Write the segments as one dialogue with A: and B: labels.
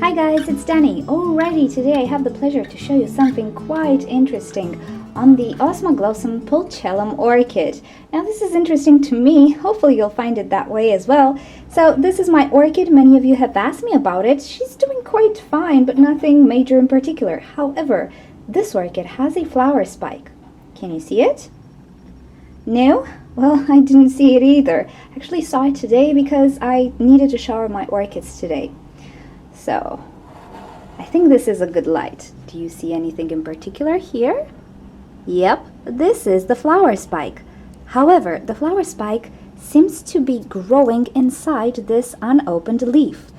A: Hi guys, it's Danny. Alrighty, today I have the pleasure to show you something quite interesting on the Osmoglossum pulchellum orchid. Now this is interesting to me, hopefully you'll find it that way as well. So this is my orchid, many of you have asked me about it. She's doing quite fine, but nothing major in particular. However, this orchid has a flower spike. Can you see it? No? Well, I didn't see it either. I actually saw it today because I needed to shower my orchids today. So, I think this is a good light. Do you see anything in particular here? Yep, this is the flower spike. However, the flower spike seems to be growing inside this unopened leaf.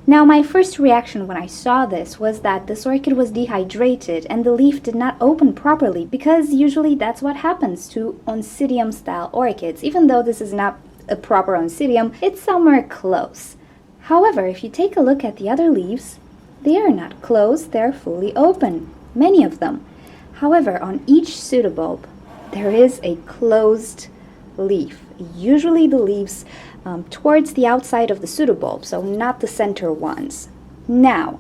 A: Now, my first reaction when I saw this was that this orchid was dehydrated and the leaf did not open properly, because usually that's what happens to oncidium style orchids. Even though this is not a proper oncidium, it's somewhere close. However, if you take a look at the other leaves, they are not closed, they're fully open, many of them. However, on each pseudobulb, there is a closed leaf. Usually the leaves towards the outside of the pseudobulb, so not the center ones. Now,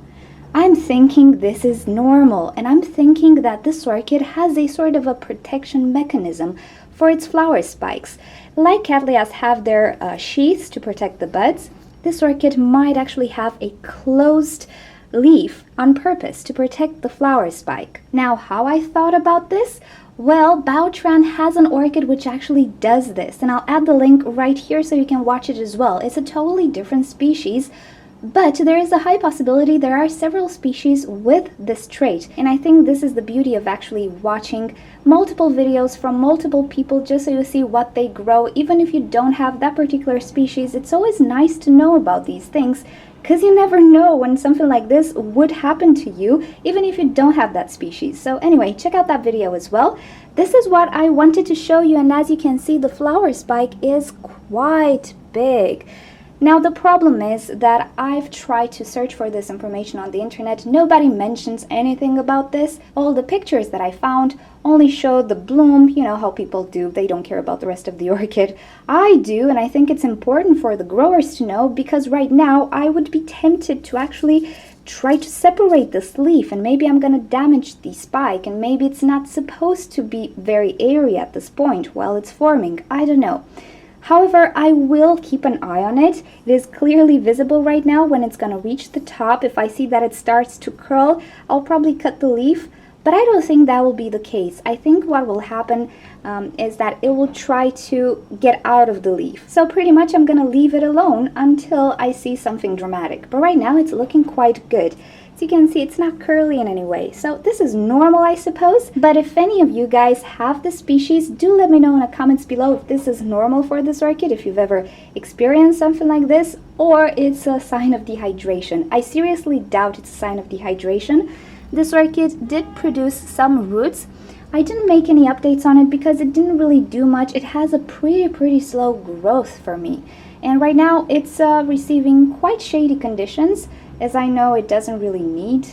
A: I'm thinking this is normal, and I'm thinking that this orchid has a sort of a protection mechanism for its flower spikes. Like Cattleyas have their sheaths to protect the buds, this orchid might actually have a closed leaf on purpose to protect the flower spike. Now, how I thought about this? Well, Baotran has an orchid which actually does this, and I'll add the link right here so you can watch it as well. It's a totally different species, but there is a high possibility there are several species with this trait, and I think this is the beauty of actually watching multiple videos from multiple people just so you see what they grow. Even if you don't have that particular species, it's always nice to know about these things, because you never know when something like this would happen to you, even if you don't have that species. So anyway, check out that video as well. This is what I wanted to show you, and as you can see, the flower spike is quite big. Now, the problem is that I've tried to search for this information on the internet. Nobody mentions anything about this. All the pictures that I found only show the bloom. You know how people do. They don't care about the rest of the orchid. I do, and I think it's important for the growers to know, because right now I would be tempted to actually try to separate this leaf, and maybe I'm going to damage the spike, and maybe it's not supposed to be very airy at this point while it's forming. I don't know. However, I will keep an eye on it. It is clearly visible right now when it's going to reach the top. If I see that it starts to curl, I'll probably cut the leaf, but I don't think that will be the case. I think what will happen is that it will try to get out of the leaf. So pretty much I'm going to leave it alone until I see something dramatic. But right now it's looking quite good. You can see it's not curly in any way, so this is normal, I suppose. But if any of you guys have the species, do let me know in the comments below if this is normal for this orchid, if you've ever experienced something like this, or it's a sign of dehydration. I seriously doubt it's a sign of dehydration. This orchid did produce some roots. I didn't make any updates on it because it didn't really do much. It has a pretty slow growth for me, and right now it's receiving quite shady conditions, as I know it doesn't really need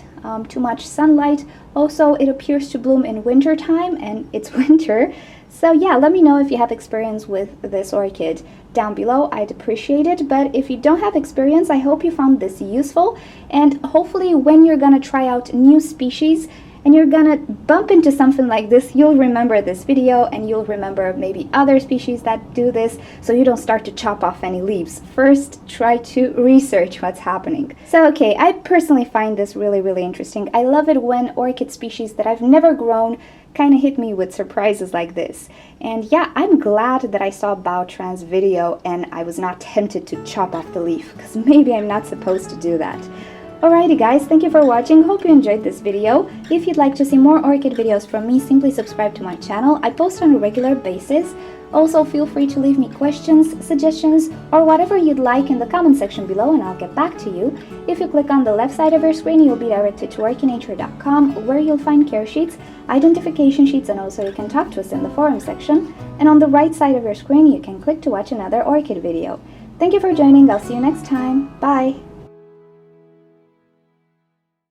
A: too much sunlight. Also, it appears to bloom in winter time, and it's winter. So yeah, let me know if you have experience with this orchid down below. I'd appreciate it. But if you don't have experience, I hope you found this useful, and hopefully when you're gonna try out new species and you're gonna bump into something like this, you'll remember this video, and you'll remember maybe other species that do this, so you don't start to chop off any leaves. First, try to research what's happening. So okay, I personally find this really interesting. I love it when orchid species that I've never grown kind of hit me with surprises like this. And yeah, I'm glad that I saw Baotran's video and I was not tempted to chop off the leaf, because maybe I'm not supposed to do that. Alrighty guys, thank you for watching. Hope you enjoyed this video. If you'd like to see more orchid videos from me, simply subscribe to my channel. I post on a regular basis. Also, feel free to leave me questions, suggestions, or whatever you'd like in the comment section below, and I'll get back to you. If you click on the left side of your screen, you'll be directed to orchidnature.com, where you'll find care sheets, identification sheets, and also you can talk to us in the forum section. And on the right side of your screen, you can click to watch another orchid video. Thank you for joining. I'll see you next time. Bye!